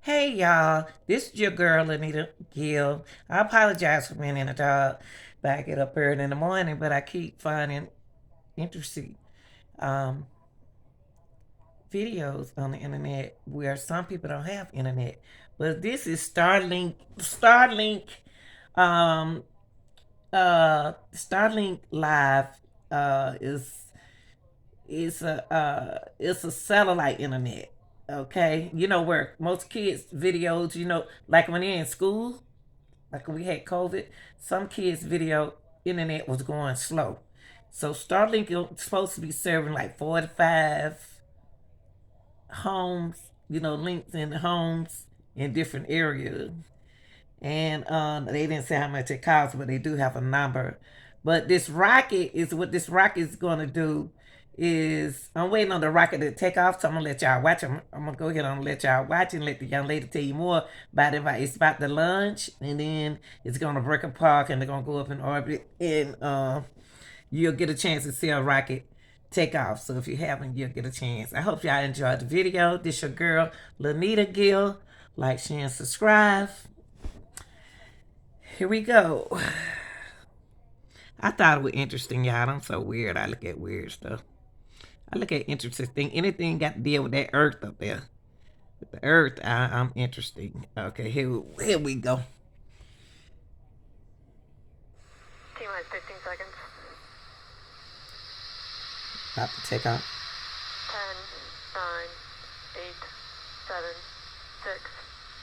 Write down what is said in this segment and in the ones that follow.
Hey y'all, this is your girl Anita Gill. I apologize for being in the dog, but I get up early in the morning, but I keep finding interesting um, videos on the internet where some people don't have internet. But this is um, Starlink Live is it's a satellite internet. Okay, you know where most kids videos, like when they're in school, like when we had COVID, some kids' video internet was going slow. So Starlink is supposed to be serving like 45 homes, links in the homes in different areas. And they didn't say how much it costs, but they do have a number. But what this rocket is going to do is I'm waiting on the rocket to take off, so I'm gonna let y'all watch. I'm gonna go ahead and let y'all watch and let the young lady tell you more about it. It's about the launch, and then it's gonna break apart, and they're gonna go up in orbit, and you'll get a chance to see a rocket take off. So if you haven't, you'll get a chance. I hope y'all enjoyed the video. This your girl Lanita Gill. Like, share, and subscribe. Here we go. I thought it was interesting, y'all. I'm so weird. I look at weird stuff. I look at interesting things. Anything got to deal with that earth up there. With the earth, I'm interesting. Okay, here we go. T-minus 15 seconds. About to take off. 10, 9, 8, 7, 6,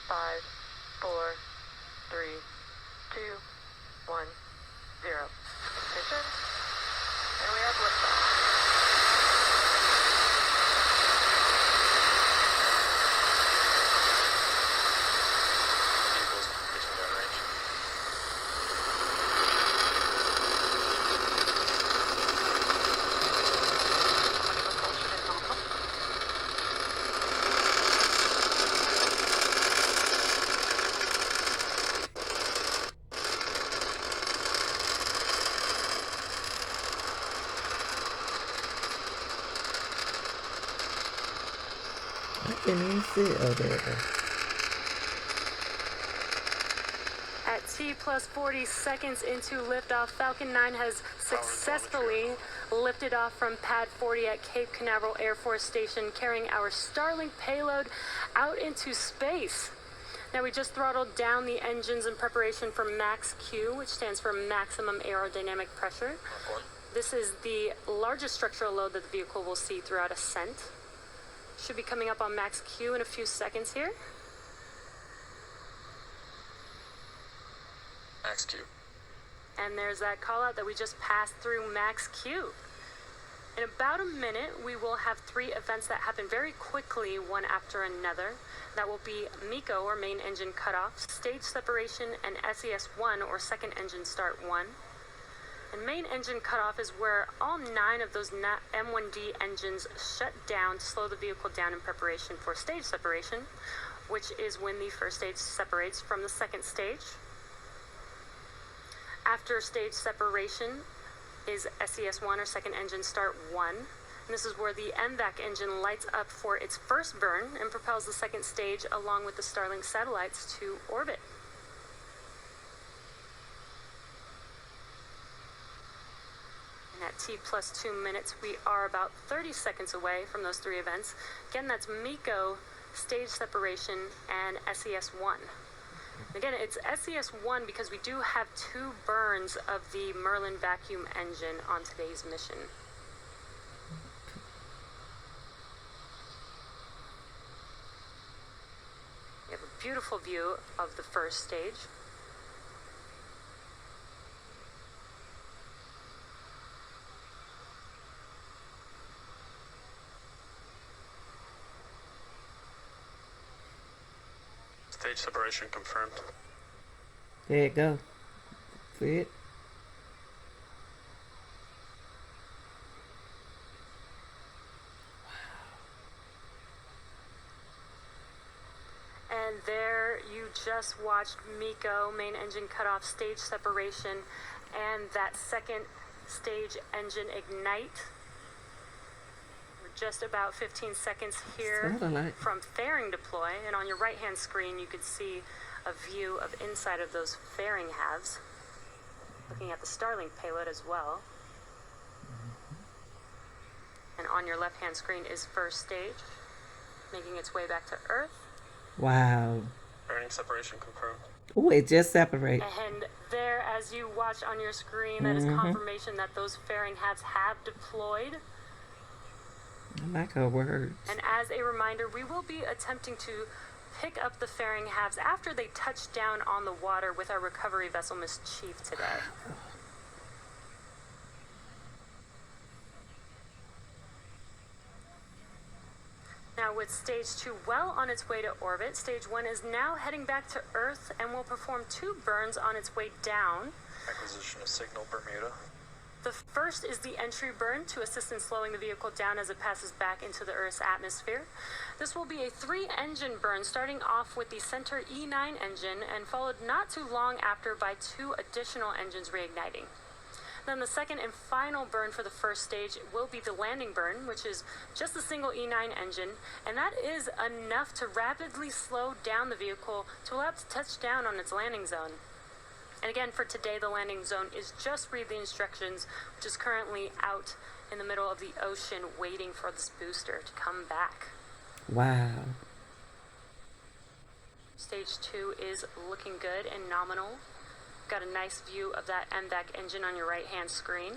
5, 4, 3, 2, 1, 0. Ignition. And we have liftoff. Vehicles reaching down range. Propulsion is nominal. I can't even see it. Oh, there it goes. At T plus 40 seconds into liftoff, Falcon 9 has successfully lifted off from Pad 40 at Cape Canaveral Air Force Station, carrying our Starlink payload out into space. Now, we just throttled down the engines in preparation for Max Q, which stands for Maximum Aerodynamic Pressure. This is the largest structural load that the vehicle will see throughout ascent. Should be coming up on Max Q in a few seconds here. Max Q. And there's that call out that we just passed through Max Q. In about a minute, we will have 3 events that happen very quickly, one after another. That will be MECO, or main engine cutoff, stage separation, and SES-1, or second engine start 1. And main engine cutoff is where all 9 of those M1D engines shut down to slow the vehicle down in preparation for stage separation, which is when the first stage separates from the second stage. After stage separation is SES-1, or second engine start 1. And this is where the MVAC engine lights up for its first burn and propels the second stage along with the Starlink satellites to orbit. And at T plus 2 minutes, we are about 30 seconds away from those 3 events. Again, that's MECO, stage separation, and SES-1. Again, it's SES-1 because we do have 2 burns of the Merlin vacuum engine on today's mission. We have a beautiful view of the first stage. Stage separation confirmed. There it go. See it? And there you just watched MECO, main engine cutoff, stage separation, and that second stage engine ignite. We're just about 15 seconds here Satellite. from fairing deploy, and on your right-hand screen you can see a view of inside of those fairing halves, looking at the Starlink payload as well. And on your left-hand screen is first stage, making its way back to Earth. Wow. Bearing separation confirmed. Oh, it just separated. And there, as you watch on your screen, that is confirmation that those fairing halves have deployed. I like her words. And as a reminder, we will be attempting to pick up the fairing halves after they touch down on the water with our recovery vessel, Miss Chief, today. Now, with Stage 2 well on its way to orbit, Stage 1 is now heading back to Earth and will perform 2 burns on its way down. Acquisition of signal Bermuda. The first is the entry burn to assist in slowing the vehicle down as it passes back into the Earth's atmosphere. This will be a 3-engine burn, starting off with the center E9 engine and followed not too long after by 2 additional engines reigniting. Then the second and final burn for the first stage will be the landing burn, which is just a single E9 engine, and that is enough to rapidly slow down the vehicle to allow it to touch down on its landing zone. And again, for today, the landing zone is just read the instructions, which is currently out in the middle of the ocean waiting for this booster to come back. Wow. Stage 2 is looking good and nominal. Got a nice view of that MVAC engine on your right-hand screen.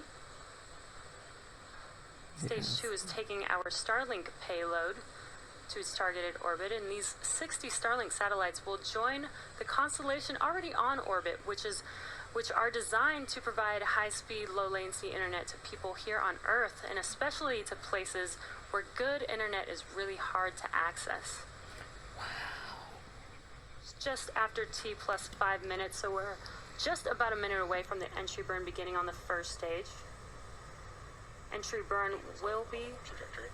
Stage 2 is taking our Starlink payload to its targeted orbit, and these 60 Starlink satellites will join the Constellation already on orbit, which are designed to provide high-speed, low-latency internet to people here on Earth, and especially to places where good internet is really hard to access. It's just after T plus 5 minutes, so we're just about a minute away from the entry burn beginning on the first stage. Entry burn will be, Trajectory.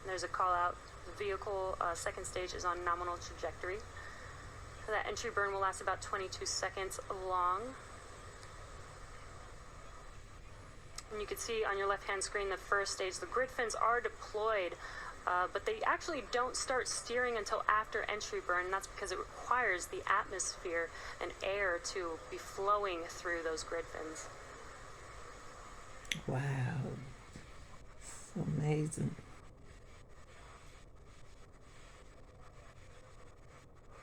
there's a call out, the vehicle second stage is on nominal trajectory. That entry burn will last about 22 seconds long. And you can see on your left hand screen the first stage, the grid fins are deployed, but they actually don't start steering until after entry burn, and that's because it requires the atmosphere and air to be flowing through those grid fins. Wow. So amazing.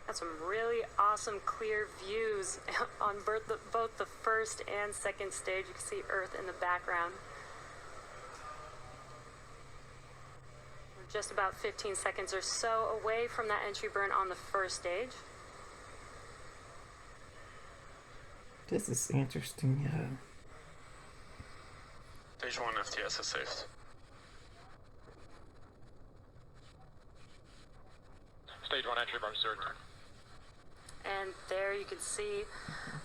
Got some really awesome clear views on both the first and second stage. You can see Earth in the background. We're just about 15 seconds or so away from that entry burn on the first stage. This is interesting, y'all. Stage 1 FTS is safe. Stage 1 entry burn start. And there you can see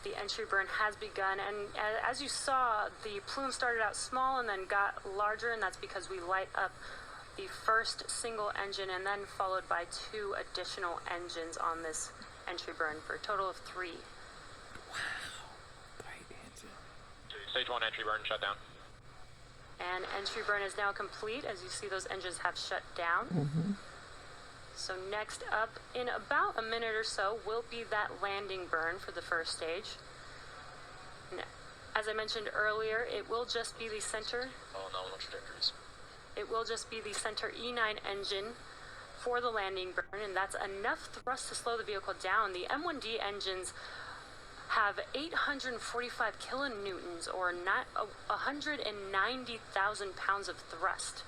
the entry burn has begun. And as you saw, the plume started out small and then got larger, and that's because we light up the first single engine and then followed by 2 additional engines on this entry burn for a total of 3. Stage 1 entry burn shut down. And entry burn is now complete. As you see, those engines have shut down. So next up, in about a minute or so, will be that landing burn for the first stage. And as I mentioned earlier, it will just be the center. All nominal trajectories. It will just be the center E9 engine for the landing burn, and that's enough thrust to slow the vehicle down. The M1D engines have 845 kilonewtons, or 190,000 pounds of thrust.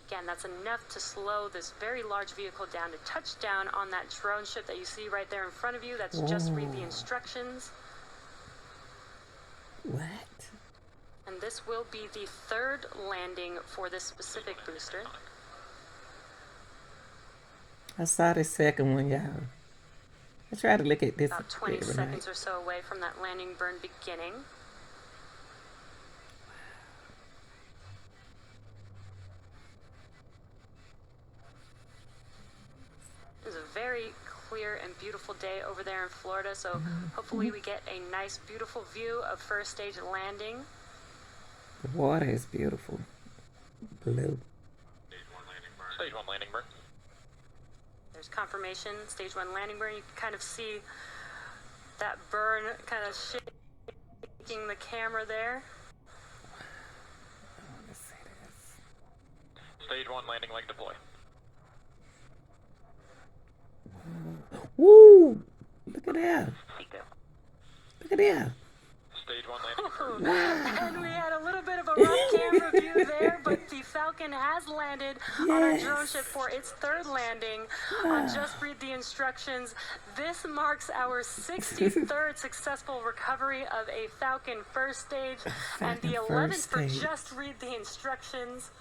Again, that's enough to slow this very large vehicle down to touch down on that drone ship that you see right there in front of you. That's just read the instructions. What? And this will be the 3rd landing for this specific booster. I saw the second one, y'all. I try to look at this About 20 every seconds night. or so away from that landing burn beginning. It was a very clear and beautiful day over there in Florida, so hopefully we get a nice, beautiful view of first stage landing. The water is beautiful. blue. Stage 1 landing burn. There's confirmation, stage 1 landing burn. You can kind of see that burn kind of shaking the camera there. I want to see this. Stage 1 landing leg deploy. Woo! Look at that. Look at that. Stage 1 landing burn. And we had a little bit of a rough camera view there, but the Falcon has landed on our drone ship for its third landing. Just read the instructions. This marks our 63rd successful recovery of a Falcon first stage, and the 11th for just read the instructions.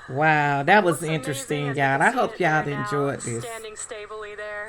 Wow, that was Looks amazing, interesting, as you y'all. can I see hope it y'all there now, enjoyed this. standing stably there.